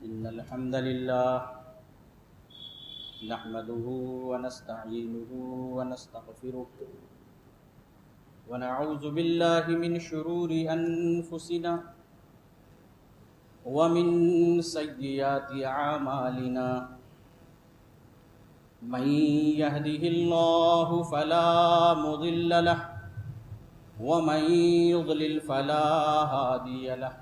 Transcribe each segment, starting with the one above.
إن الحمد لله نحمده ونستعينه ونستغفره ونعوذ بالله من شرور أنفسنا ومن سيئات أعمالنا من يهده الله فلا مضل له ومن يضلل فلا هادي له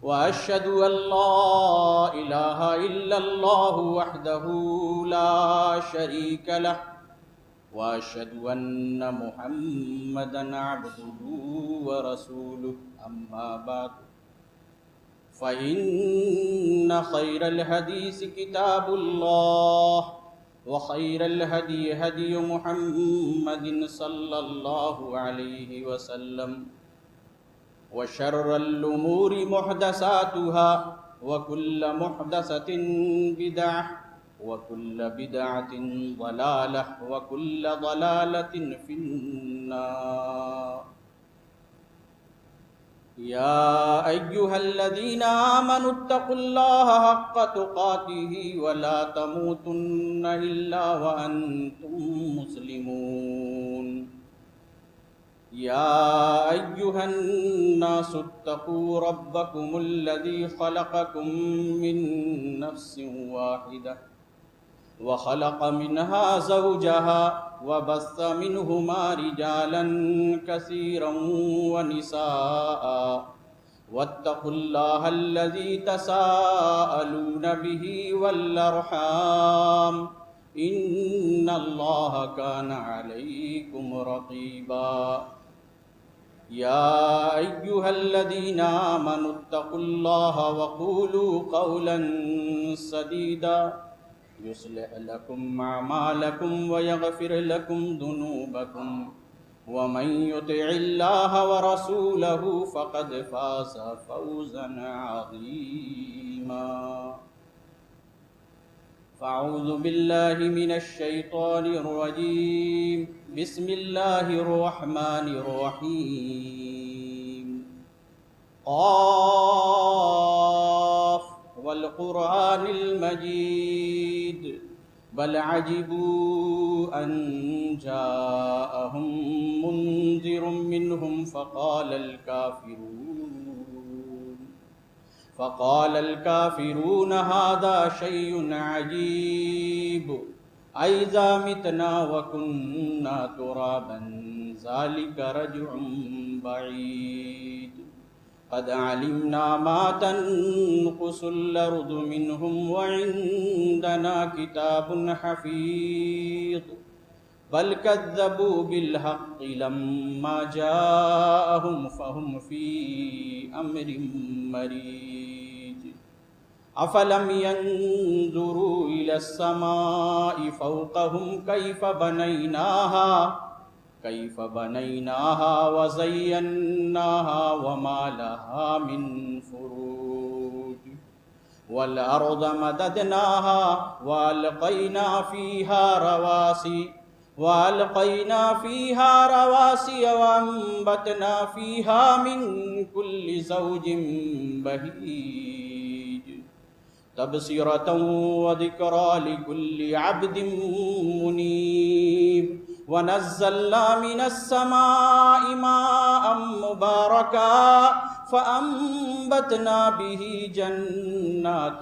وأشهد أن لا إله إلا الله وحده لا شريك له وأشهد أن محمدا عبده ورسوله أما بعد فإن خير الحديث كتاب الله وخير الهدي هدي محمد صلى الله عليه وسلم وشر الأمور محدثاتها وكل محدثة بدعة وكل بدعة ضلالة وكل ضلالة في النار يا أيها الذين آمنوا اتقوا الله حق تقاته ولا تموتن إلا وأنتم مسلمون يا أيها الناس اتقوا ربكم الذي خلقكم من نفس واحدة وخلق منها زوجها وبث منهما رجالا كثيرا ونساء واتقوا الله الذي تساءلون به والأرحام إن الله كان عليكم رقيبا يا أيها الذين آمنوا اتقوا الله وقولوا قولا سديدا يصلح لكم أعمالكم ويغفر لكم ذنوبكم ومن يطع الله ورسوله فقد فاز فوزا عظيما فأعوذ بالله من الشيطان الرجيم بسم الله الرحمن الرحيم قاف والقرآن المجيد بل عجبوا أن جاءهم منذر منهم فقال الكافرون هذا شيء عجيب أإذا متنا وكنا ترابا ذلك رجع بعيد قد علمنا ما تنقص الأرض منهم وعندنا كتاب حفيظ بل كذبوا بالحق لما جاءهم فهم في أمر مريج أفلم ينظروا إلى السماء فوقهم كيف بنيناها وزيناها وما لها من فروج والأرض مددناها وألقينا فيها رواسي وأنبتنا فيها من كل زوج بهيج تبصرة وذكرى لكل عبد منيب ونزلنا من السماء ماء مباركا فأنبتنا به جنات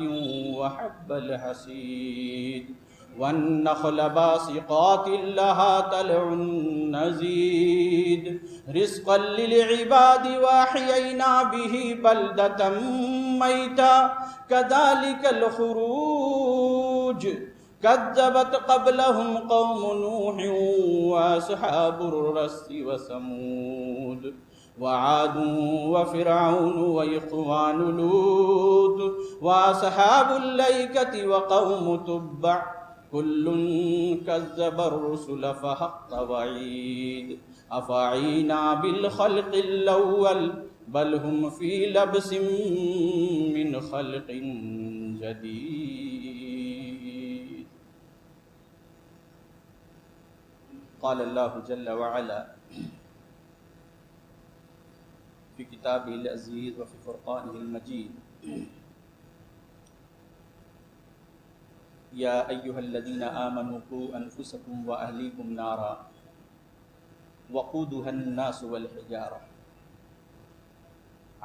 وحب الحصيد والنخل باسقات لها طلع نضيد رزقا للعباد وأحيينا به بلدة ميتا كذلك الخروج كذبت قبلهم قوم نوح وأصحاب الرس وثمود وعاد وفرعون وإخوان لوط وأصحاب الأيكة وقوم تبع كل كذب الرسل فحق وعيد أفعينا بالخلق الأول بل هم في لبس من خلق جديد قال الله جل وعلا في كتابه العزيز وفي فرقانه المجيد یا ایہا الذین آمنوا قوا انفسکم واہلیکم نارا وقودها الناس والحجارہ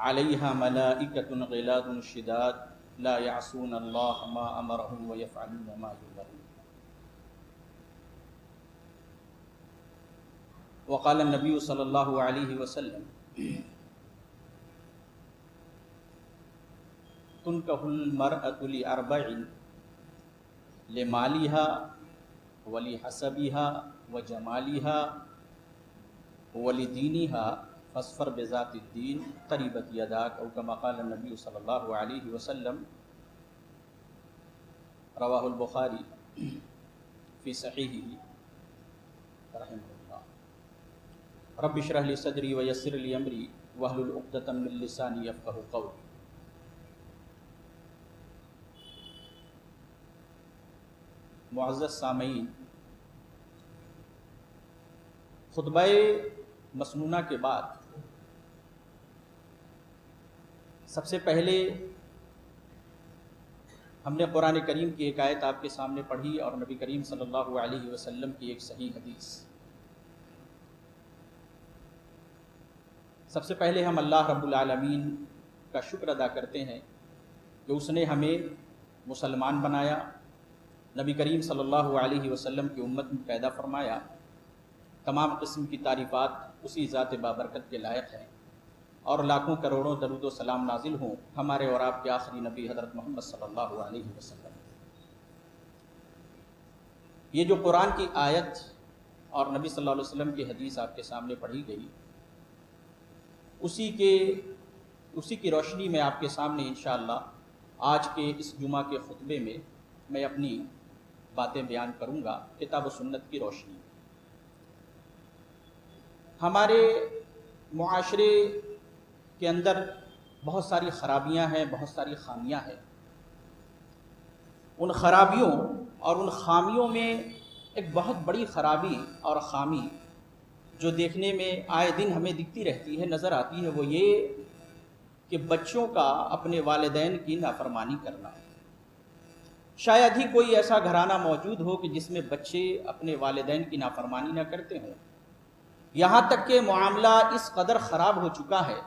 علیہا ملائکۃ غلاظ شداد لا یعصون اللہ ما امرہم ویفعلون ما یؤمرون۔ وقال النبی صلی اللہ علیہ وسلم تنکح المرأة لأربع لمالها ولحسبها وجمالها ولدینها فاصفر بذات الدین تربت یداک، او کما قال النبی صلی اللہ علیہ وسلم، رواہ البخاری فی صحیحہ رحمہ اللہ۔ رب اشرح لی صدری ویسر لی امری واحلل عقدۃ من لسانی یفقہوا قولی۔ معزز سامعین، خطبہ مسنونہ کے بعد سب سے پہلے ہم نے قرآن کریم کی ایک آیت آپ کے سامنے پڑھی اور نبی کریم صلی اللہ علیہ وسلم کی ایک صحیح حدیث۔ سب سے پہلے ہم اللہ رب العالمین کا شکر ادا کرتے ہیں کہ اس نے ہمیں مسلمان بنایا، نبی کریم صلی اللہ علیہ وسلم کی امت میں پیدا فرمایا۔ تمام قسم کی تعریفات اسی ذات بابرکت کے لائق ہیں، اور لاکھوں کروڑوں درود و سلام نازل ہوں ہمارے اور آپ کے آخری نبی حضرت محمد صلی اللہ علیہ وسلم۔ یہ جو قرآن کی آیت اور نبی صلی اللہ علیہ وسلم کی حدیث آپ کے سامنے پڑھی گئی، اسی کی روشنی میں آپ کے سامنے انشاءاللہ آج کے اس جمعہ کے خطبے میں میں اپنی باتیں بیان کروں گا کتاب و سنت کی روشنی۔ ہمارے معاشرے کے اندر بہت ساری خرابیاں ہیں، بہت ساری خامیاں ہیں۔ ان خرابیوں اور ان خامیوں میں ایک بہت بڑی خرابی اور خامی جو دیکھنے میں آئے دن ہمیں دکھتی رہتی ہے، نظر آتی ہے، وہ یہ کہ بچوں کا اپنے والدین کی نافرمانی کرنا۔ شاید ہی کوئی ایسا گھرانہ موجود ہو کہ جس میں بچے اپنے والدین کی نافرمانی نہ کرتے ہوں۔ یہاں تک کہ معاملہ اس قدر خراب ہو چکا ہے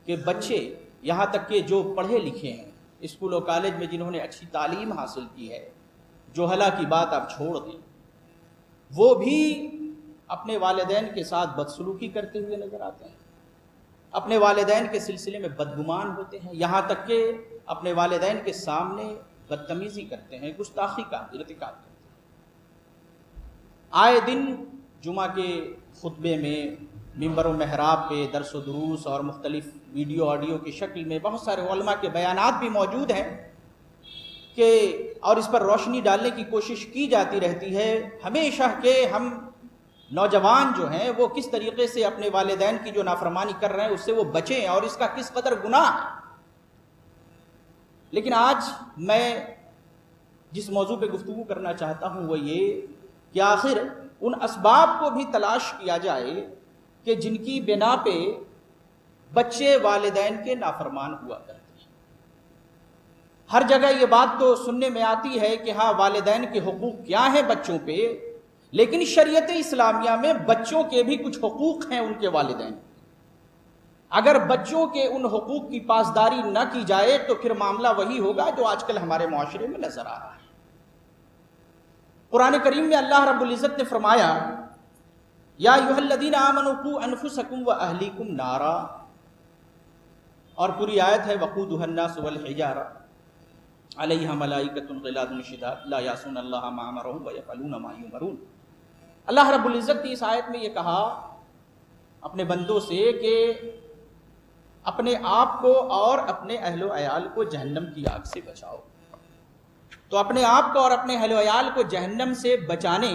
کہ بچے، یہاں تک کہ جو پڑھے لکھے ہیں، اسکول و کالج میں جنہوں نے اچھی تعلیم حاصل کی ہے، جوہلا کی بات آپ چھوڑ دیں، وہ بھی اپنے والدین کے ساتھ بدسلوکی کرتے ہوئے نظر آتے ہیں، اپنے والدین کے سلسلے میں بدگمان ہوتے ہیں، یہاں تک کہ اپنے والدین کے سامنے بدتمیزی کرتے ہیں، گستاخی کا ارتکاب کرتے ہیں۔ آئے دن جمعہ کے خطبے میں، ممبر و محراب پہ درس و دروس اور مختلف ویڈیو آڈیو کی شکل میں بہت سارے علماء کے بیانات بھی موجود ہیں کہ اور اس پر روشنی ڈالنے کی کوشش کی جاتی رہتی ہے ہمیشہ کہ ہم نوجوان جو ہیں وہ کس طریقے سے اپنے والدین کی جو نافرمانی کر رہے ہیں اس سے وہ بچیں اور اس کا کس قدر گناہ ہے۔ لیکن آج میں جس موضوع پہ گفتگو کرنا چاہتا ہوں وہ یہ کہ آخر ان اسباب کو بھی تلاش کیا جائے کہ جن کی بنا پہ بچے والدین کے نافرمان ہوا کرتے ہیں۔ ہر جگہ یہ بات تو سننے میں آتی ہے کہ ہاں والدین کے حقوق کیا ہیں بچوں پہ، لیکن شریعت اسلامیہ میں بچوں کے بھی کچھ حقوق ہیں ان کے والدین۔ اگر بچوں کے ان حقوق کی پاسداری نہ کی جائے تو پھر معاملہ وہی ہوگا جو آج کل ہمارے معاشرے میں نظر آ رہا ہے۔ قرآن کریم میں اللہ رب العزت نے فرمایا یا ایھا الذین آمنوا قوا انفسکم واہلیکم نارا، اور پوری آیت ہے وقودها الناس والحجارہ علیہا ملائکۃ غلاظ شداد لا یعصون اللہ ما امرہم ویفعلون ما یؤمرون۔ اللہ رب العزت نے اس آیت میں یہ کہا اپنے بندوں سے کہ اپنے آپ کو اور اپنے اہل و عیال کو جہنم کی آگ سے بچاؤ۔ تو اپنے آپ کو اور اپنے اہل و عیال کو جہنم سے بچانے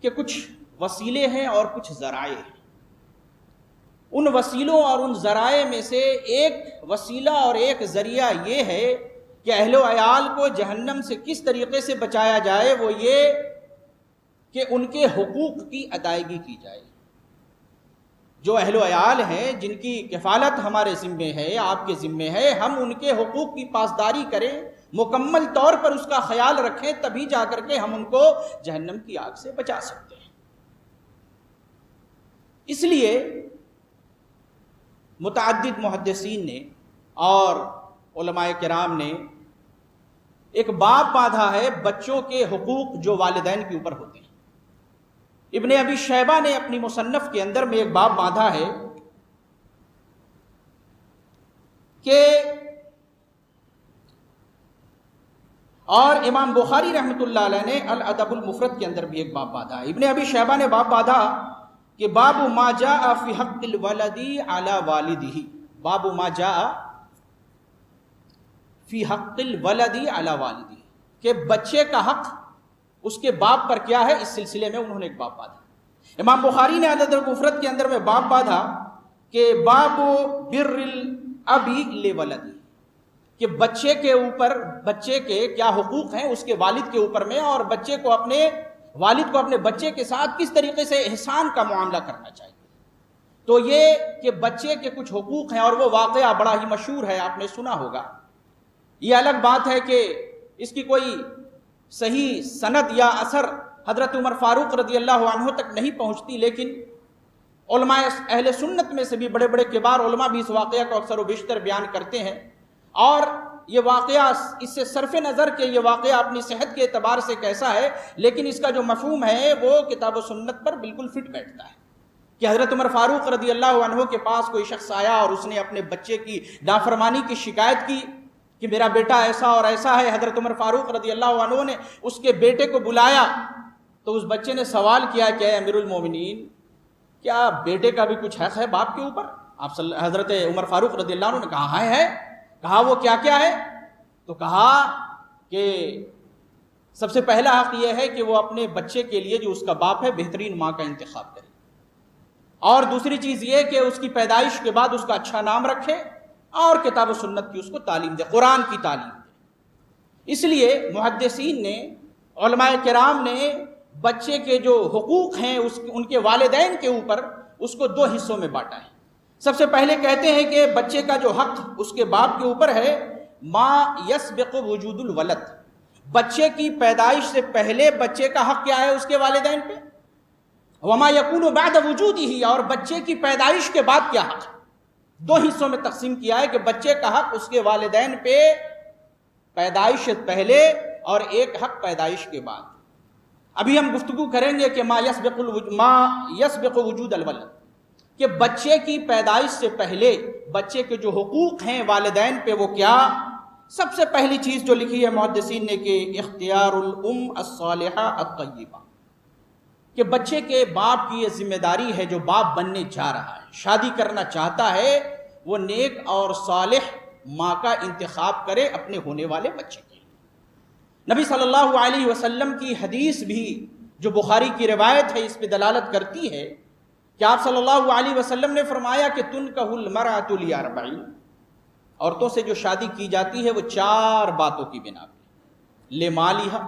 کے کچھ وسیلے ہیں اور کچھ ذرائع ہیں۔ ان وسیلوں اور ان ذرائع میں سے ایک وسیلہ اور ایک ذریعہ یہ ہے کہ اہل و عیال کو جہنم سے کس طریقے سے بچایا جائے، وہ یہ کہ ان کے حقوق کی ادائیگی کی جائے۔ جو اہل و عیال ہیں جن کی کفالت ہمارے ذمے ہے، آپ کے ذمے ہے، ہم ان کے حقوق کی پاسداری کریں، مکمل طور پر اس کا خیال رکھیں، تبھی جا کر کے ہم ان کو جہنم کی آگ سے بچا سکتے ہیں۔ اس لیے متعدد محدثین نے اور علماء کرام نے ایک باب باندھا ہے بچوں کے حقوق جو والدین کے اوپر ہوتے ہیں۔ ابن ابی شیبہ نے اپنی مصنف کے اندر میں ایک باب باندھا ہے کہ، اور امام بخاری رحمۃ اللہ علیہ نے الادب المفرد کے اندر بھی ایک باب باندھا ہے۔ ابن ابی شیبہ نے باب باندھا کہ باب ما جاء فی حق الولد علی والدہ، باب ما جاء فی حق الولد علی والدہ، کہ بچے کا حق اس کے باپ پر کیا ہے، اس سلسلے میں انہوں نے ایک باب باندھا۔ امام بخاری نے الادب المفرد کے اندر میں باب باندھا کہ باب بر الابی لولدہ، کہ بچے کے اوپر، بچے کے کیا حقوق ہیں اس کے والد کے اوپر میں، اور بچے کو اپنے والد کو اپنے بچے کے ساتھ کس طریقے سے احسان کا معاملہ کرنا چاہیے۔ تو یہ کہ بچے کے کچھ حقوق ہیں، اور وہ واقعہ بڑا ہی مشہور ہے، آپ نے سنا ہوگا۔ یہ الگ بات ہے کہ اس کی کوئی صحیح سند یا اثر حضرت عمر فاروق رضی اللہ عنہ تک نہیں پہنچتی، لیکن علماء اہل سنت میں سے بھی بڑے بڑے کبار علماء بھی اس واقعہ کو اکثر و بیشتر بیان کرتے ہیں، اور یہ واقعہ اس سے صرف نظر کہ یہ واقعہ اپنی صحت کے اعتبار سے کیسا ہے، لیکن اس کا جو مفہوم ہے وہ کتاب و سنت پر بالکل فٹ بیٹھتا ہے کہ حضرت عمر فاروق رضی اللہ عنہ کے پاس کوئی شخص آیا اور اس نے اپنے بچے کی نافرمانی کی شکایت کی کہ میرا بیٹا ایسا اور ایسا ہے۔ حضرت عمر فاروق رضی اللہ عنہ نے اس کے بیٹے کو بلایا تو اس بچے نے سوال کیا کہ اے امیر المومنین، کیا بیٹے کا بھی کچھ حق ہے باپ کے اوپر؟ حضرت عمر فاروق رضی اللہ عنہ نے کہا ہے۔ کہا وہ کیا کیا ہے؟ تو کہا کہ سب سے پہلا حق یہ ہے کہ وہ اپنے بچے کے لیے جو اس کا باپ ہے بہترین ماں کا انتخاب کرے، اور دوسری چیز یہ کہ اس کی پیدائش کے بعد اس کا اچھا نام رکھے، اور کتاب و سنت کی اس کو تعلیم دے، قرآن کی تعلیم دے۔ اس لیے محدثین نے، علماء کرام نے بچے کے جو حقوق ہیں ان کے والدین کے اوپر اس کو دو حصوں میں بانٹا ہے۔ سب سے پہلے کہتے ہیں کہ بچے کا جو حق اس کے باپ کے اوپر ہے، ما یسبق وجود الولد، بچے کی پیدائش سے پہلے بچے کا حق کیا ہے اس کے والدین پہ، وما یکون بعد وجودہ، اور بچے کی پیدائش کے بعد کیا حق ہے۔ دو حصوں میں تقسیم کیا ہے کہ بچے کا حق اس کے والدین پہ پیدائش سے پہلے اور ایک حق پیدائش کے بعد۔ ابھی ہم گفتگو کریں گے کہ ما یسبق وجود الولد، کہ بچے کی پیدائش سے پہلے بچے کے جو حقوق ہیں والدین پہ وہ کیا۔ سب سے پہلی چیز جو لکھی ہے محدثین نے کہ اختیار الام الصالحہ الطیبہ، کہ بچے کے باپ کی یہ ذمہ داری ہے، جو باپ بننے جا رہا ہے، شادی کرنا چاہتا ہے، وہ نیک اور صالح ماں کا انتخاب کرے اپنے ہونے والے بچے کے لیے۔ نبی صلی اللہ علیہ وسلم کی حدیث بھی جو بخاری کی روایت ہے اس پہ دلالت کرتی ہے کہ آپ صلی اللہ علیہ وسلم نے فرمایا کہ تنکح المرأۃ لاربع، عورتوں سے جو شادی کی جاتی ہے وہ چار باتوں کی بنا پہ، لمالہا،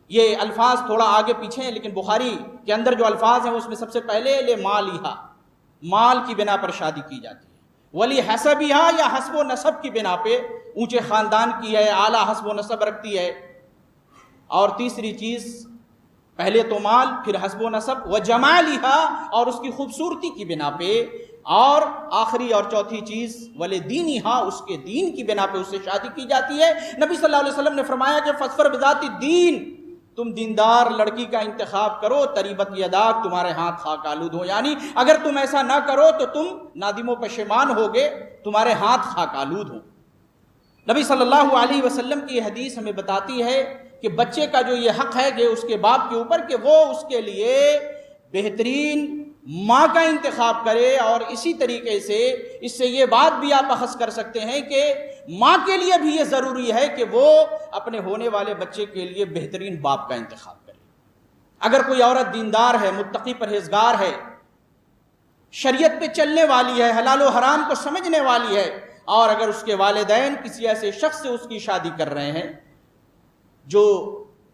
یہ الفاظ تھوڑا آگے پیچھے ہیں لیکن بخاری کے اندر جو الفاظ ہیں اس میں سب سے پہلے لمالہا، مال کی بنا پر شادی کی جاتی ہے، ولی حسبہا، یا حسب و نسب کی بنا پہ، اونچے خاندان کی ہے، اعلیٰ حسب و نسب رکھتی ہے، اور تیسری چیز پہلے تو مال، پھر حسب و نسب، وجمالہا، اور اس کی خوبصورتی کی بنا پہ، اور آخری اور چوتھی چیز ولدینہا، اس کے دین کی بنا پہ اس سے شادی کی جاتی ہے۔ نبی صلی اللہ علیہ وسلم نے فرمایا کہ فاظفر بذات الدین، تم دیندار لڑکی کا انتخاب کرو، تریبت یداک، تمہارے ہاتھ خاک آلود ہو، یعنی اگر تم ایسا نہ کرو تو تم نادم و پشیمان ہوگے، تمہارے ہاتھ خاک آلود ہوں۔ نبی صلی اللہ علیہ وسلم کی یہ حدیث ہمیں بتاتی ہے کہ بچے کا جو یہ حق ہے کہ اس کے باپ کے اوپر کہ وہ اس کے لیے بہترین ماں کا انتخاب کرے، اور اسی طریقے سے اس سے یہ بات بھی آپ اخذ کر سکتے ہیں کہ ماں کے لیے بھی یہ ضروری ہے کہ وہ اپنے ہونے والے بچے کے لیے بہترین باپ کا انتخاب کرے۔ اگر کوئی عورت دیندار ہے، متقی پرہیزگار ہے، شریعت پہ چلنے والی ہے، حلال و حرام کو سمجھنے والی ہے، اور اگر اس کے والدین کسی ایسے شخص سے اس کی شادی کر رہے ہیں جو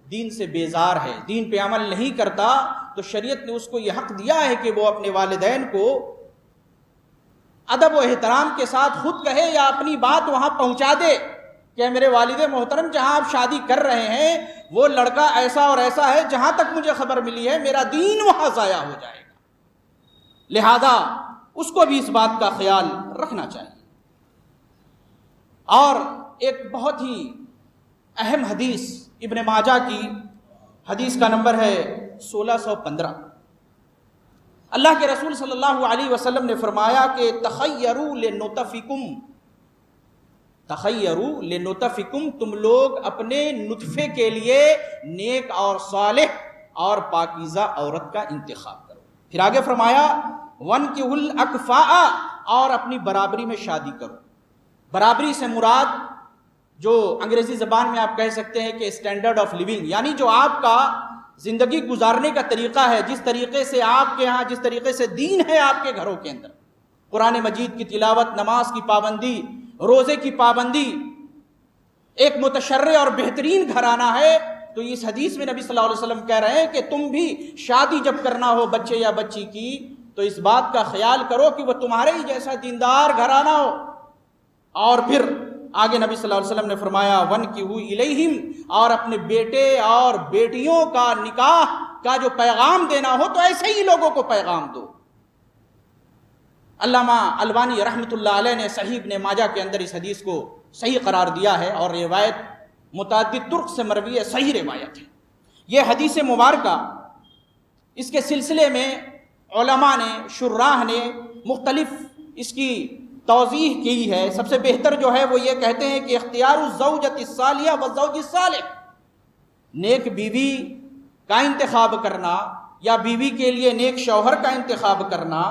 دین سے بیزار ہے، دین پہ عمل نہیں کرتا، تو شریعت نے اس کو یہ حق دیا ہے کہ وہ اپنے والدین کو ادب و احترام کے ساتھ خود کہے یا اپنی بات وہاں پہنچا دے کہ میرے والد محترم جہاں آپ شادی کر رہے ہیں وہ لڑکا ایسا اور ایسا ہے، جہاں تک مجھے خبر ملی ہے میرا دین وہاں ضائع ہو جائے گا، لہذا اس کو بھی اس بات کا خیال رکھنا چاہیے۔ اور ایک بہت ہی اہم حدیث ابن ماجہ کی حدیث کا نمبر ہے 1615۔ اللہ کے رسول صلی اللہ علیہ وسلم نے فرمایا کہ تخیروا لنطفکم، تم لوگ اپنے نطفے کے لیے نیک اور صالح اور پاکیزہ عورت کا انتخاب کرو۔ پھر آگے فرمایا وَانْكِحُوا الْأَكْفَاءَ، اور اپنی برابری میں شادی کرو۔ برابری سے مراد جو انگریزی زبان میں آپ کہہ سکتے ہیں کہ اسٹینڈرڈ آف لیونگ، یعنی جو آپ کا زندگی گزارنے کا طریقہ ہے، جس طریقے سے آپ کے ہاں، جس طریقے سے دین ہے آپ کے گھروں کے اندر، قرآن مجید کی تلاوت، نماز کی پابندی، روزے کی پابندی، ایک متشرع اور بہترین گھرانہ ہے۔ تو اس حدیث میں نبی صلی اللہ علیہ وسلم کہہ رہے ہیں کہ تم بھی شادی جب کرنا ہو بچے یا بچی کی تو اس بات کا خیال کرو کہ وہ تمہارے ہی جیسا دیندار گھرانہ ہو۔ اور پھر آگے نبی صلی اللہ علیہ وسلم نے فرمایا وَانْكِحُوا إِلَيْهِمْ، اور اپنے بیٹے اور بیٹیوں کا نکاح کا جو پیغام دینا ہو تو ایسے ہی لوگوں کو پیغام دو۔ علامہ البانی رحمۃ اللہ علیہ نے صحیح ابن ماجہ کے اندر اس حدیث کو صحیح قرار دیا ہے، اور روایت متعدد طرق سے مروی ہے، صحیح روایت ہے۔ یہ حدیث مبارکہ، اس کے سلسلے میں علماء نے، شراح نے مختلف اس کی توضیح کی ہے۔ سب سے بہتر جو ہے وہ یہ کہتے ہیں کہ اختیار الزوجۃ الصالحہ والزوج الصالح، نیک بیوی کا انتخاب کرنا یا بیوی کے لیے نیک شوہر کا انتخاب کرنا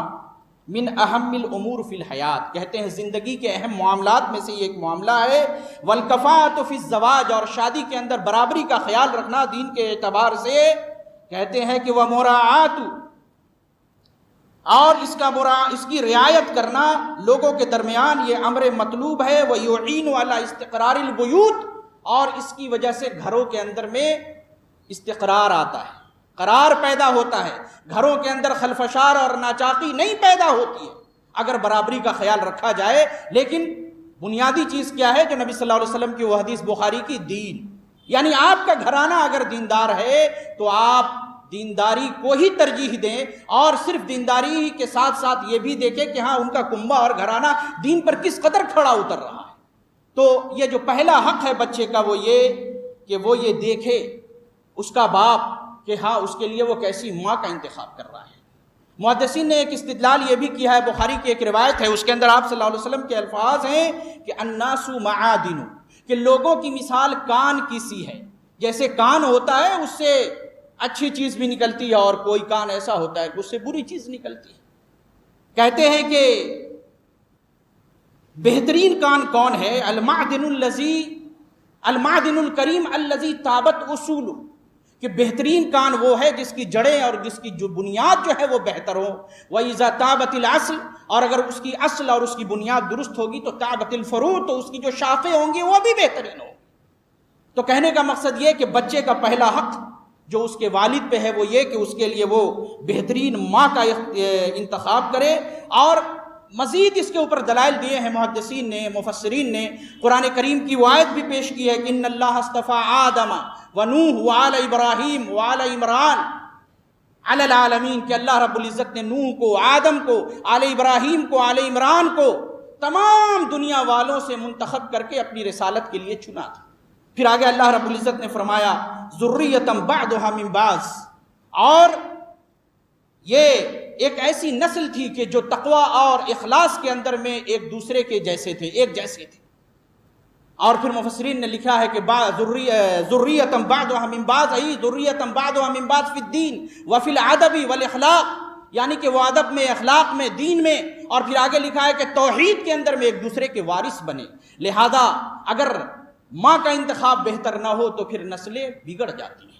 من اہم الامور فی الحیات، کہتے ہیں زندگی کے اہم معاملات میں سے یہ ایک معاملہ ہے۔ والکفاءۃ فی الزواج، اور شادی کے اندر برابری کا خیال رکھنا دین کے اعتبار سے، کہتے ہیں کہ ومراعات، اور اس کی رعایت کرنا لوگوں کے درمیان یہ امر مطلوب ہے۔ وَيُعِينُ عَلَى اسْتِقْرَارِ الْبُيُوتِ، اور اس کی وجہ سے گھروں کے اندر میں استقرار آتا ہے، قرار پیدا ہوتا ہے، گھروں کے اندر خلفشار اور ناچاقی نہیں پیدا ہوتی ہے اگر برابری کا خیال رکھا جائے۔ لیکن بنیادی چیز کیا ہے جو نبی صلی اللہ علیہ وسلم کی وہ حدیث بخاری کی، دین، یعنی آپ کا گھرانہ اگر دیندار ہے تو آپ دینداری کو ہی ترجیح دیں، اور صرف دینداری کے ساتھ ساتھ یہ بھی دیکھیں کہ ہاں ان کا کنبہ اور گھرانہ دین پر کس قدر کھڑا اتر رہا ہے۔ تو یہ جو پہلا حق ہے بچے کا وہ یہ کہ وہ یہ دیکھے اس کا باپ کہ ہاں اس کے لیے وہ کیسی ماں کا انتخاب کر رہا ہے۔ محدثین نے ایک استدلال یہ بھی کیا ہے، بخاری کی ایک روایت ہے، اس کے اندر آپ صلی اللہ علیہ وسلم کے الفاظ ہیں کہ الناس معادن، کہ لوگوں کی مثال کان کی سی ہے، جیسے کان ہوتا ہے اس سے اچھی چیز بھی نکلتی ہے، اور کوئی کان ایسا ہوتا ہے کہ اس سے بری چیز نکلتی ہے۔ کہتے ہیں کہ بہترین کان کون ہے؟ المعدن الکریم الذی طابت اصولہ، کہ بہترین کان وہ ہے جس کی جڑیں اور جس کی جو بنیاد جو ہے وہ بہتر ہو۔ وَإِذَا طَابَتِ الْأَصْلُ، اور اگر اس کی اصل اور اس کی بنیاد درست ہوگی تو طَابَتِ الْفُرُوعُ، تو اس کی جو شاخیں ہوں گی وہ بھی بہترین ہوں۔ تو کہنے کا مقصد یہ کہ بچے کا پہلا حق جو اس کے والد پہ ہے وہ یہ کہ اس کے لیے وہ بہترین ماں کا انتخاب کرے۔ اور مزید اس کے اوپر دلائل دیے ہیں محدثین نے، مفسرین نے، قرآن کریم کی وہ آیت بھی پیش کی ہے کہ ان اللہ اصطفیٰ آدم ونوح وآل ابراہیم وآل عمران علی العالمین، کہ اللہ رب العزت نے نوح کو، آدم کو، آل ابراہیم کو، آل عمران کو تمام دنیا والوں سے منتخب کر کے اپنی رسالت کے لیے چنا تھا۔ پھر آگے اللہ رب العزت نے فرمایا ذریۃ بعضھا من بعض، اور یہ ایک ایسی نسل تھی کہ جو تقوی اور اخلاص کے اندر میں ایک دوسرے کے جیسے تھے، ایک جیسے تھے۔ اور پھر مفسرین نے لکھا ہے کہ ذریۃ بعضھا من بعض، ای ذریۃ بعضھا من بعض فی الدین وفی الادب والاخلاق، یعنی کہ وہ ادب میں، اخلاق میں، دین میں، اور پھر آگے لکھا ہے کہ توحید کے اندر میں ایک دوسرے کے وارث بنے۔ لہذا اگر ماں کا انتخاب بہتر نہ ہو تو پھر نسلیں بگڑ جاتی ہیں۔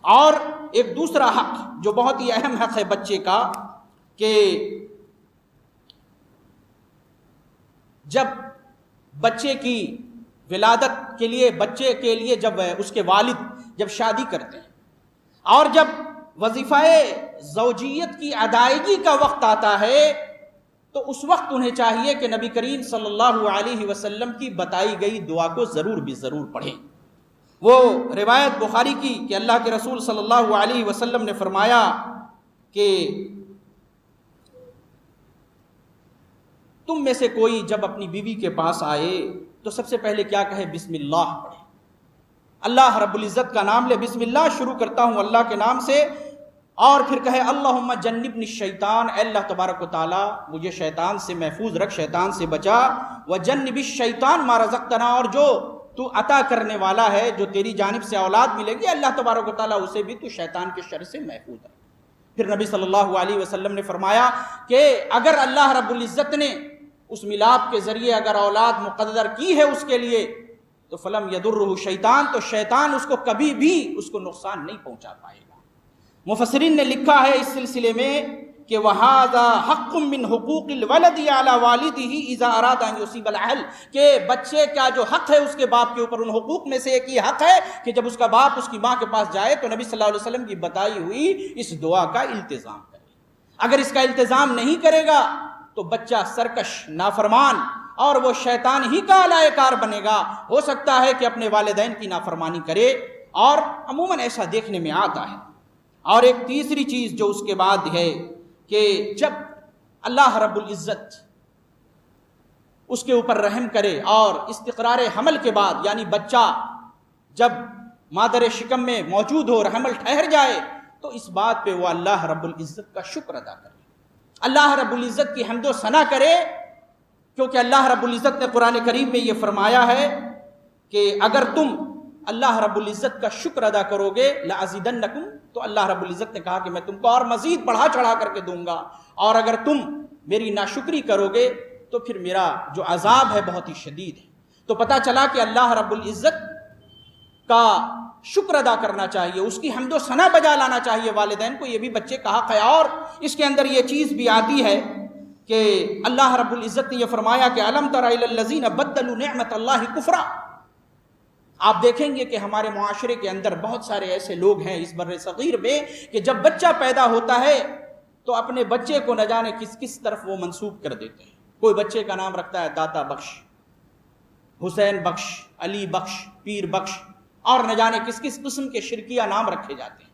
اور ایک دوسرا حق جو بہت ہی اہم حق ہے بچے کا، کہ جب بچے کی ولادت کے لیے، بچے کے لیے جب اس کے والد جب شادی کرتے ہیں اور جب وظیفہ زوجیت کی ادائیگی کا وقت آتا ہے تو اس وقت انہیں چاہیے کہ نبی کریم صلی اللہ علیہ وسلم کی بتائی گئی دعا کو ضرور بھی ضرور پڑھیں۔ وہ روایت بخاری کی کہ اللہ کے رسول صلی اللہ علیہ وسلم نے فرمایا کہ تم میں سے کوئی جب اپنی بیوی کے پاس آئے تو سب سے پہلے کیا کہے؟ بسم اللہ پڑھے، اللہ رب العزت کا نام لے، بسم اللہ شروع کرتا ہوں اللہ کے نام سے، اور پھر کہے اللہم جنبنی الشیطان، اے اللہ تبارک و تعالی مجھے شیطان سے محفوظ رکھ، شیطان سے بچا، وجنب الشیطان ما رزقتنا، اور جو تو عطا کرنے والا ہے، جو تیری جانب سے اولاد ملے گی اللہ تبارک و تعالی اسے بھی تو شیطان کے شر سے محفوظ رکھ۔ پھر نبی صلی اللہ علیہ وسلم نے فرمایا کہ اگر اللہ رب العزت نے اس ملاپ کے ذریعے اگر اولاد مقدر کی ہے اس کے لیے تو فلم یضرہ شیطان، تو شیطان اس کو کبھی بھی اس کو نقصان نہیں پہنچا پائے گا۔ مفسرین نے لکھا ہے اس سلسلے میں کہ وَهَذَا حَقٌّ مِّن حُقُوقِ الْوَلَدِ عَلَى وَالِدِهِ إِذَا أَرَادَ أَن يُصِيبَ الْأَهْلَ، کہ بچے کا جو حق ہے اس کے باپ کے اوپر، ان حقوق میں سے ایک یہ حق ہے کہ جب اس کا باپ اس کی ماں کے پاس جائے تو نبی صلی اللہ علیہ وسلم کی بتائی ہوئی اس دعا کا التزام کرے۔ اگر اس کا التزام نہیں کرے گا تو بچہ سرکش، نافرمان اور وہ شیطان ہی کا الائے کار بنے گا، ہو سکتا ہے کہ اپنے والدین کی نافرمانی کرے، اور عموماً ایسا دیکھنے میں آتا ہے۔ اور ایک تیسری چیز جو اس کے بعد ہے کہ جب اللہ رب العزت اس کے اوپر رحم کرے اور استقرار حمل کے بعد، یعنی بچہ جب مادر شکم میں موجود ہو اور حمل ٹھہر جائے، تو اس بات پہ وہ اللہ رب العزت کا شکر ادا کرے، اللہ رب العزت کی حمد و ثنا کرے، کیونکہ اللہ رب العزت نے قرآن کریم میں یہ فرمایا ہے کہ اگر تم اللہ رب العزت کا شکر ادا کرو گے لَأَزِيدَنَّكُمْ، تو اللہ رب العزت نے کہا کہ میں تم کو اور مزید بڑھا چڑھا کر کے دوں گا، اور اگر تم میری ناشکری کرو گے تو پھر میرا جو عذاب ہے بہت ہی شدید ہے۔ تو پتہ چلا کہ اللہ رب العزت کا شکر ادا کرنا چاہیے، اس کی حمد و ثنا بجا لانا چاہیے والدین کو، یہ بھی بچے کا حق ہے۔ اور اس کے اندر یہ چیز بھی آتی ہے کہ اللہ رب العزت نے یہ فرمایا کہ أَلَمْ تَرَ إِلَى الَّذِينَ بَدَّلُوا نِعْمَةَ اللَّهِ كُفْرًا، آپ دیکھیں گے کہ ہمارے معاشرے کے اندر بہت سارے ایسے لوگ ہیں اس بر صغیر میں کہ جب بچہ پیدا ہوتا ہے تو اپنے بچے کو نہ جانے کس کس طرف وہ منسوب کر دیتے ہیں۔ کوئی بچے کا نام رکھتا ہے داتا بخش، حسین بخش، علی بخش، پیر بخش، اور نہ جانے کس کس قسم کے شرکیہ نام رکھے جاتے ہیں۔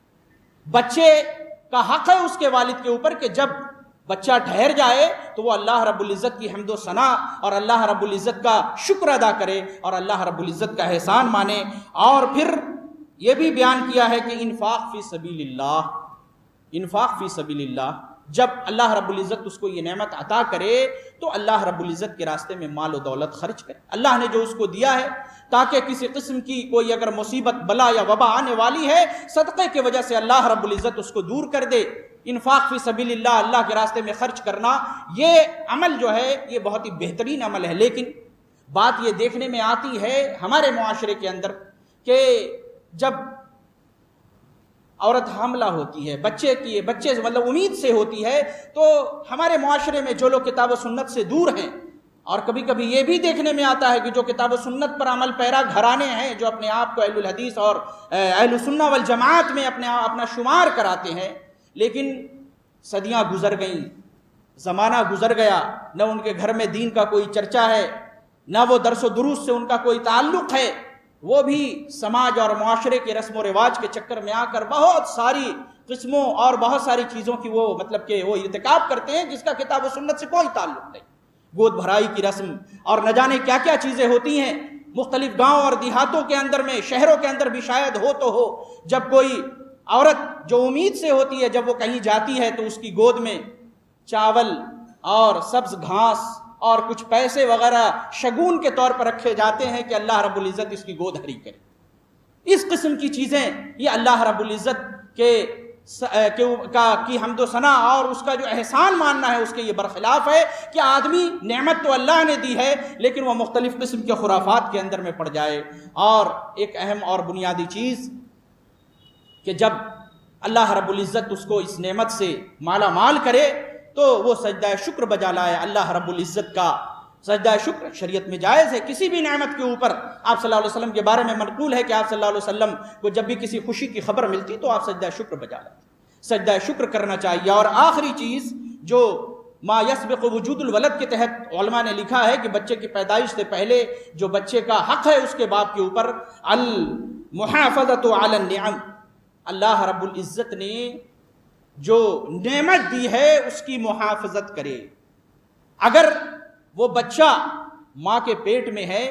بچے کا حق ہے اس کے والد کے اوپر کہ جب بچہ ٹھہر جائے تو وہ اللہ رب العزت کی حمد و ثنا اور اللہ رب العزت کا شکر ادا کرے اور اللہ رب العزت کا احسان مانے۔ اور پھر یہ بھی بیان کیا ہے کہ انفاق فی سبیل اللہ، انفاق فی سبیل اللہ، جب اللہ رب العزت اس کو یہ نعمت عطا کرے تو اللہ رب العزت کے راستے میں مال و دولت خرچ کرے۔ اللہ نے جو اس کو دیا ہے تاکہ کسی قسم کی کوئی اگر مصیبت بلا یا وبا آنے والی ہے، صدقے کی وجہ سے اللہ رب العزت اس کو دور کر دے۔ انفاق فی سبیل اللہ، اللہ کے راستے میں خرچ کرنا، یہ عمل جو ہے یہ بہت ہی بہترین عمل ہے۔ لیکن بات یہ دیکھنے میں آتی ہے ہمارے معاشرے کے اندر کہ جب عورت حاملہ ہوتی ہے، بچے مطلب امید سے ہوتی ہے، تو ہمارے معاشرے میں جو لوگ کتاب و سنت سے دور ہیں، اور کبھی کبھی یہ بھی دیکھنے میں آتا ہے کہ جو کتاب و سنت پر عمل پیرا گھرانے ہیں، جو اپنے آپ کو اہل الحدیث اور اہل السنہ والجماعت میں اپنا شمار کراتے ہیں، لیکن صدیاں گزر گئیں، زمانہ گزر گیا، نہ ان کے گھر میں دین کا کوئی چرچا ہے، نہ وہ درس و دروس سے ان کا کوئی تعلق ہے، وہ بھی سماج اور معاشرے کے رسم و رواج کے چکر میں آ کر بہت ساری قسموں اور بہت ساری چیزوں کی وہ ارتکاب کرتے ہیں جس کا کتاب و سنت سے کوئی تعلق نہیں۔ گود بھرائی کی رسم اور نہ جانے کیا کیا چیزیں ہوتی ہیں مختلف گاؤں اور دیہاتوں کے اندر میں، شہروں کے اندر بھی شاید ہو تو ہو، جب کوئی عورت جو امید سے ہوتی ہے جب وہ کہیں جاتی ہے تو اس کی گود میں چاول اور سبز گھاس اور کچھ پیسے وغیرہ شگون کے طور پر رکھے جاتے ہیں کہ اللہ رب العزت اس کی گود ہری کرے۔ اس قسم کی چیزیں یہ اللہ رب العزت کی حمد و ثنا اور اس کا جو احسان ماننا ہے اس کے یہ برخلاف ہے کہ آدمی نعمت تو اللہ نے دی ہے لیکن وہ مختلف قسم کے خرافات کے اندر میں پڑ جائے۔ اور ایک اہم اور بنیادی چیز کہ جب اللہ رب العزت اس کو اس نعمت سے مالا مال کرے تو وہ سجدہ شکر بجا لائے۔ اللہ رب العزت کا سجدہ شکر شریعت میں جائز ہے کسی بھی نعمت کے اوپر۔ آپ صلی اللہ علیہ وسلم کے بارے میں منقول ہے کہ آپ صلی اللہ علیہ وسلم کو جب بھی کسی خوشی کی خبر ملتی تو آپ سجدہ شکر بجا لیتے، سجدہ شکر کرنا چاہیے۔ اور آخری چیز جو ما یسبق وجود الولد کے تحت علماء نے لکھا ہے کہ بچے کی پیدائش سے پہلے جو بچے کا حق ہے اس کے باپ کے اوپر المحافظۃ علی النعم، اللہ رب العزت نے جو نعمت دی ہے اس کی محافظت کرے۔ اگر وہ بچہ ماں کے پیٹ میں ہے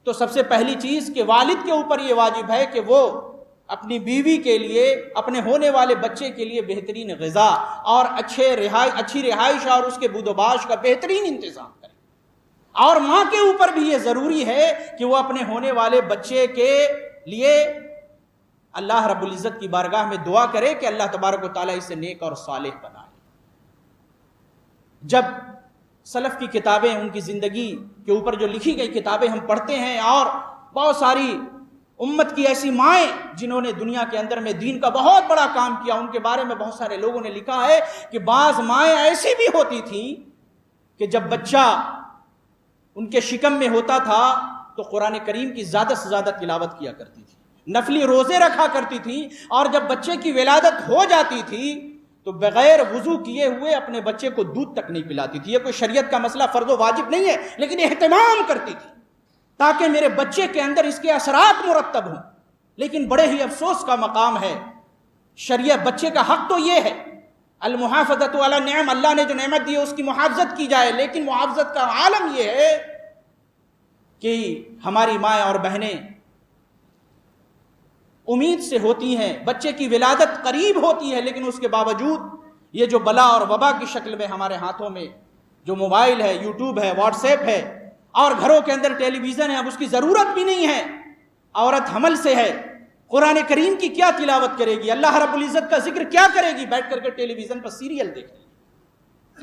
تو سب سے پہلی چیز کہ والد کے اوپر یہ واجب ہے کہ وہ اپنی بیوی کے لیے، اپنے ہونے والے بچے کے لیے بہترین غذا اور اچھی رہائش اور اس کے بود و باش کا بہترین انتظام کرے۔ اور ماں کے اوپر بھی یہ ضروری ہے کہ وہ اپنے ہونے والے بچے کے لیے اللہ رب العزت کی بارگاہ میں دعا کرے کہ اللہ تبارک و تعالیٰ اسے نیک اور صالح بنائے۔ جب سلف کی کتابیں، ان کی زندگی کے اوپر جو لکھی گئی کتابیں ہم پڑھتے ہیں، اور بہت ساری امت کی ایسی مائیں جنہوں نے دنیا کے اندر میں دین کا بہت بڑا کام کیا، ان کے بارے میں بہت سارے لوگوں نے لکھا ہے کہ بعض مائیں ایسی بھی ہوتی تھیں کہ جب بچہ ان کے شکم میں ہوتا تھا تو قرآن کریم کی زیادہ سے زیادہ تلاوت کیا کرتی تھی، نفلی روزے رکھا کرتی تھی، اور جب بچے کی ولادت ہو جاتی تھی تو بغیر وضو کیے ہوئے اپنے بچے کو دودھ تک نہیں پلاتی تھی۔ یہ کوئی شریعت کا مسئلہ فرض و واجب نہیں ہے، لیکن اہتمام کرتی تھی تاکہ میرے بچے کے اندر اس کے اثرات مرتب ہوں۔ لیکن بڑے ہی افسوس کا مقام ہے، شریعت بچے کا حق تو یہ ہے المحافظۃ علی النعم، اللہ نے جو نعمت دی ہے اس کی محافظت کی جائے، لیکن محافظت کا عالم یہ ہے کہ ہماری مائیں اور بہنیں امید سے ہوتی ہیں، بچے کی ولادت قریب ہوتی ہے، لیکن اس کے باوجود یہ جو بلا اور وبا کی شکل میں ہمارے ہاتھوں میں جو موبائل ہے، یوٹیوب ہے، واٹس ایپ ہے، اور گھروں کے اندر ٹیلی ویژن ہے، اب اس کی ضرورت بھی نہیں ہے، عورت حمل سے ہے، قرآن کریم کی کیا تلاوت کرے گی، اللہ رب العزت کا ذکر کیا کرے گی، بیٹھ کر کے ٹیلی ویژن پر سیریل دیکھ رہی ہے،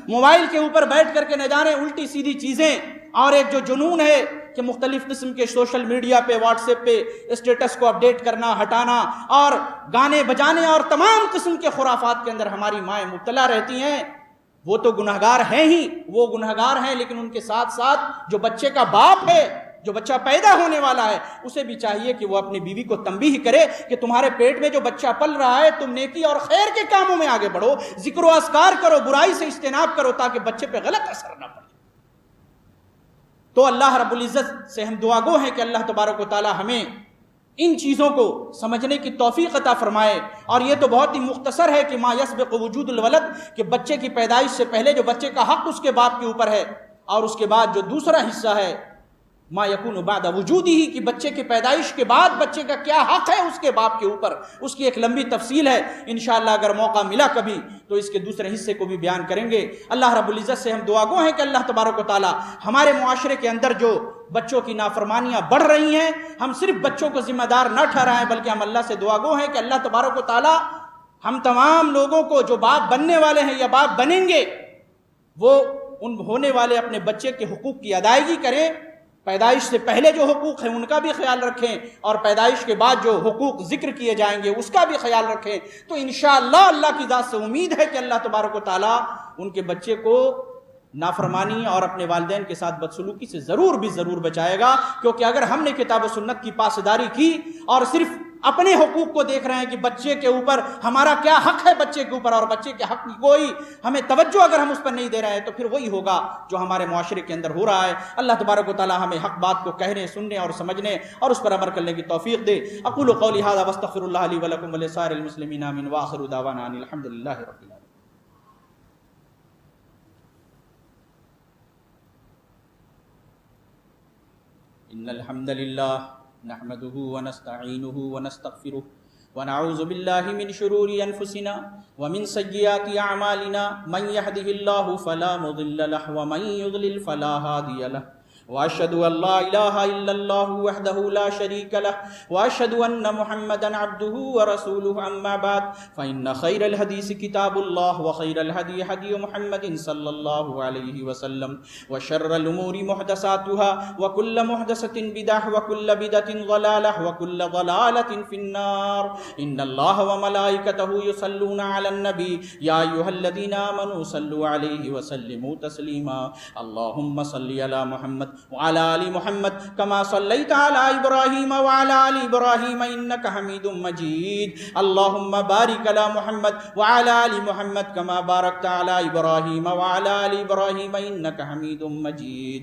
موبائل کے اوپر بیٹھ کر کے نہ جانے الٹی سیدھی چیزیں، اور ایک جو جنون ہے کہ مختلف قسم کے سوشل میڈیا پہ، واٹس ایپ پہ اسٹیٹس کو اپڈیٹ کرنا، ہٹانا، اور گانے بجانے اور تمام قسم کے خرافات کے اندر ہماری مائیں مبتلا رہتی ہیں۔ وہ تو گنہگار ہیں ہی، وہ گنہگار ہیں، لیکن ان کے ساتھ ساتھ جو بچے کا باپ ہے، جو بچہ پیدا ہونے والا ہے، اسے بھی چاہیے کہ وہ اپنی بیوی کو تنبیہ کرے کہ تمہارے پیٹ میں جو بچہ پل رہا ہے، تم نیکی اور خیر کے کاموں میں آگے بڑھو، ذکر و اذکار کرو، برائی سے اجتناب کرو، تاکہ بچے پہ غلط اثر نہ پڑے۔ تو اللہ رب العزت سے ہم دعا گو ہیں کہ اللہ تبارک و تعالی ہمیں ان چیزوں کو سمجھنے کی توفیق عطا فرمائے۔ اور یہ تو بہت ہی مختصر ہے کہ ما یسبق وجود الولد، کہ بچے کی پیدائش سے پہلے جو بچے کا حق اس کے باپ کے اوپر ہے، اور اس کے بعد جو دوسرا حصہ ہے ما یکون بعد وجودہ، کہ بچے کی پیدائش کے بعد بچے کا کیا حق ہے اس کے باپ کے اوپر، اس کی ایک لمبی تفصیل ہے۔ انشاءاللہ اگر موقع ملا کبھی تو اس کے دوسرے حصے کو بھی بیان کریں گے۔ اللہ رب العزت سے ہم دعا گو ہیں کہ اللہ تبارک و تعالی ہمارے معاشرے کے اندر جو بچوں کی نافرمانیاں بڑھ رہی ہیں، ہم صرف بچوں کو ذمہ دار نہ ٹھہرائیں، بلکہ ہم اللہ سے دعا گو ہیں کہ اللہ تبارک و تعالی ہم تمام لوگوں کو جو باپ بننے والے ہیں یا باپ بنیں گے، وہ ان ہونے والے اپنے بچے کے حقوق کی ادائیگی کریں، پیدائش سے پہلے جو حقوق ہیں ان کا بھی خیال رکھیں، اور پیدائش کے بعد جو حقوق ذکر کیے جائیں گے اس کا بھی خیال رکھیں۔ تو انشاءاللہ اللہ کی ذات سے امید ہے کہ اللہ تبارک و تعالی ان کے بچے کو نافرمانی اور اپنے والدین کے ساتھ بدسلوکی سے ضرور بچائے گا، کیونکہ اگر ہم نے کتاب و سنت کی پاسداری کی اور صرف اپنے حقوق کو دیکھ رہے ہیں کہ بچے کے اوپر ہمارا کیا حق ہے بچے کے اوپر، اور بچے کے حق کی کوئی ہمیں توجہ اگر ہم اس پر نہیں دے رہے ہیں، تو پھر وہی ہوگا جو ہمارے معاشرے کے اندر ہو رہا ہے۔ اللہ تبارک و تعالی ہمیں حق بات کو کہنے، سننے اور سمجھنے اور اس پر عمل کرنے کی توفیق دے۔ اقول قولی ھذا واستغفر اللہ لی ولکم ولسائر المسلمین آمین، وآخر دعوانا ان الحمد للہ رب العالمین۔ ان الحمد للہ نحمده ونستعینه ونستغفره ونعوذ باللہ من شرور انفسنا ومن سیئات اعمالنا، من يهده الله فلا مضل له ومن يضلل فلا هادي له، واشهد ان لا اله الا الله وحده لا شريك له، واشهد ان محمدا عبده ورسوله، اما بعد فان خير الحديث كتاب الله، وخير الهدي هدي محمد صلى الله عليه وسلم، وشر الامور محدثاتها، وكل محدثة بدعة، وكل بدعة ضلالة، وكل ضلالة في النار۔ ان الله وملائكته يصلون على النبي يا ايها الذين امنوا صلوا عليه وسلموا تسليما۔ اللهم صل على محمد وعلى آل محمد كما صليت على إبراهيم وعلى آل إبراهيم إنك حميد مجيد اللهم بارك على محمد وعلى آل محمد كما باركت على إبراهيم وعلى آل إبراهيم إنك حميد مجيد